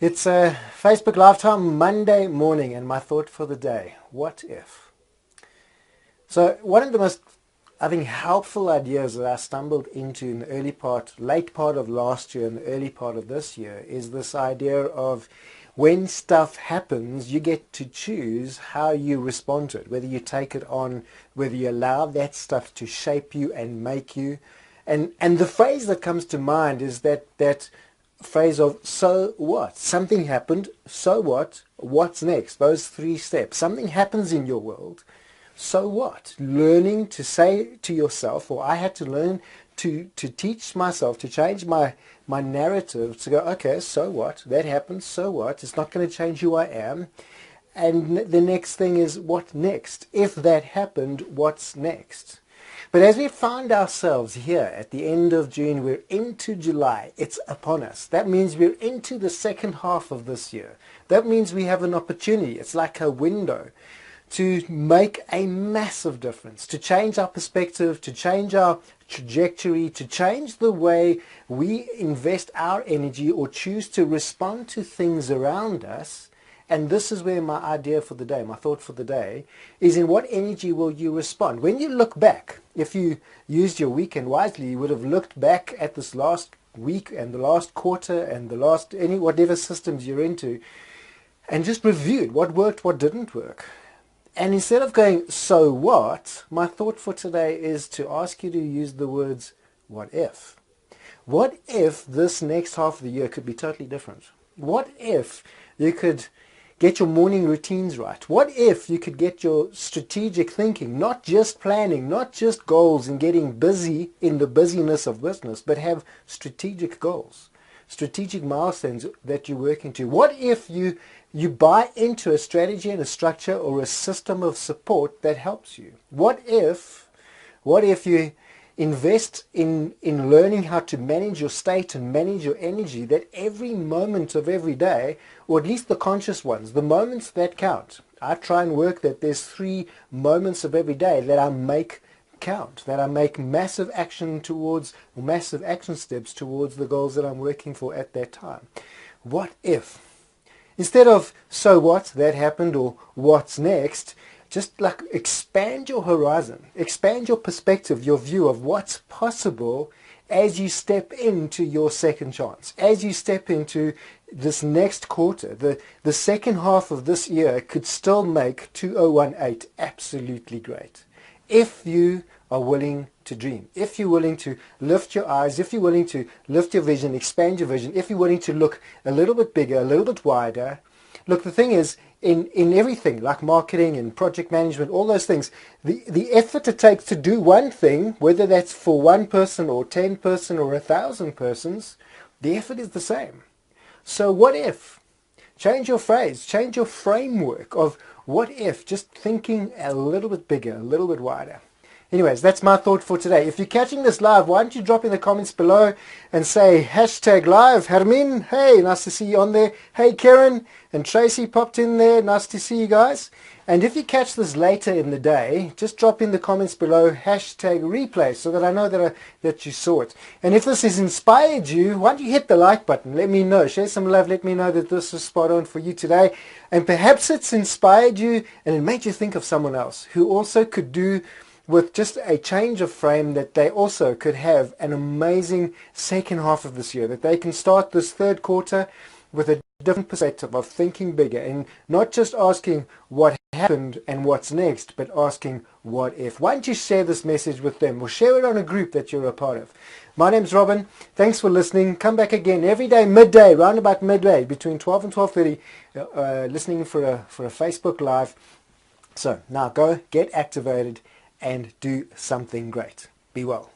It's a Facebook Live time Monday morning, and my thought for the day, what if? So one of the most, I think, helpful ideas that I stumbled into in the late part of last year and the early part of this year is this idea of when stuff happens, you get to choose how you respond to it, whether you take it on, whether you allow that stuff to shape you and make you. And the phrase that comes to mind is that phrase of so what? Something happened, so what? What's next? Those three steps. Something happens in your world, so what? Learning to say to yourself, or I had to learn to teach myself, to change my narrative, to go, okay, so what? That happened, so what? It's not going to change who I am. And the next thing is, what next? If that happened, what's next? But as we find ourselves here at the end of June, we're into July. It's upon us. That means we're into the second half of this year. That means we have an opportunity. It's like a window to make a massive difference, to change our perspective, to change our trajectory, to change the way we invest our energy or choose to respond to things around us. And this is where my idea for the day, my thought for the day, is in what energy will you respond? When you look back, if you used your weekend wisely, you would have looked back at this last week and the last quarter and the last, whatever systems you're into, and just reviewed what worked, what didn't work. And instead of going, so what, my thought for today is to ask you to use the words, what if? What if this next half of the year could be totally different? What if you could get your morning routines right? What if you could get your strategic thinking, not just planning, not just goals and getting busy in the busyness of business, but have strategic goals, strategic milestones that you're working to? What if you buy into a strategy and a structure or a system of support that helps you? What if you invest in learning how to manage your state and manage your energy, that every moment of every day, or at least the conscious ones, the moments that count, I try and work that there's 3 moments of every day that I make count, that I make massive action steps towards the goals that I'm working for at that time. What if? Instead of, so what, that happened, or what's next, just like expand your horizon, expand your perspective, your view of what's possible as you step into your second chance, as you step into this next quarter. The second half of this year could still make 2018 absolutely great. If you are willing to dream, if you're willing to lift your eyes, if you're willing to lift your vision, expand your vision, if you're willing to look a little bit bigger, a little bit wider. Look, the thing is, in everything, like marketing and project management, all those things, the effort it takes to do one thing, whether that's for one person or 10 person or 1,000 persons, the effort is the same. So what if? Change your phrase, change your framework of what if, just thinking a little bit bigger, a little bit wider. Anyways, that's my thought for today. If you're catching this live, why don't you drop in the comments below and say #live. Hermin, hey, nice to see you on there. Hey, Karen and Tracy popped in there. Nice to see you guys. And if you catch this later in the day, just drop in the comments below #replay so that I know that you saw it. And if this has inspired you, why don't you hit the like button? Let me know. Share some love. Let me know that this was spot on for you today. And perhaps it's inspired you and it made you think of someone else who also could do with just a change of frame, that they also could have an amazing second half of this year, that they can start this third quarter with a different perspective of thinking bigger and not just asking what happened and what's next, but asking what if. Why don't you share this message with them, or share it on a group that you're a part of? My name's Robin. Thanks for listening. Come back again every day, midday, round about midday, between 12 and 12:30, listening for a Facebook Live. So now go get activated and do something great. Be well.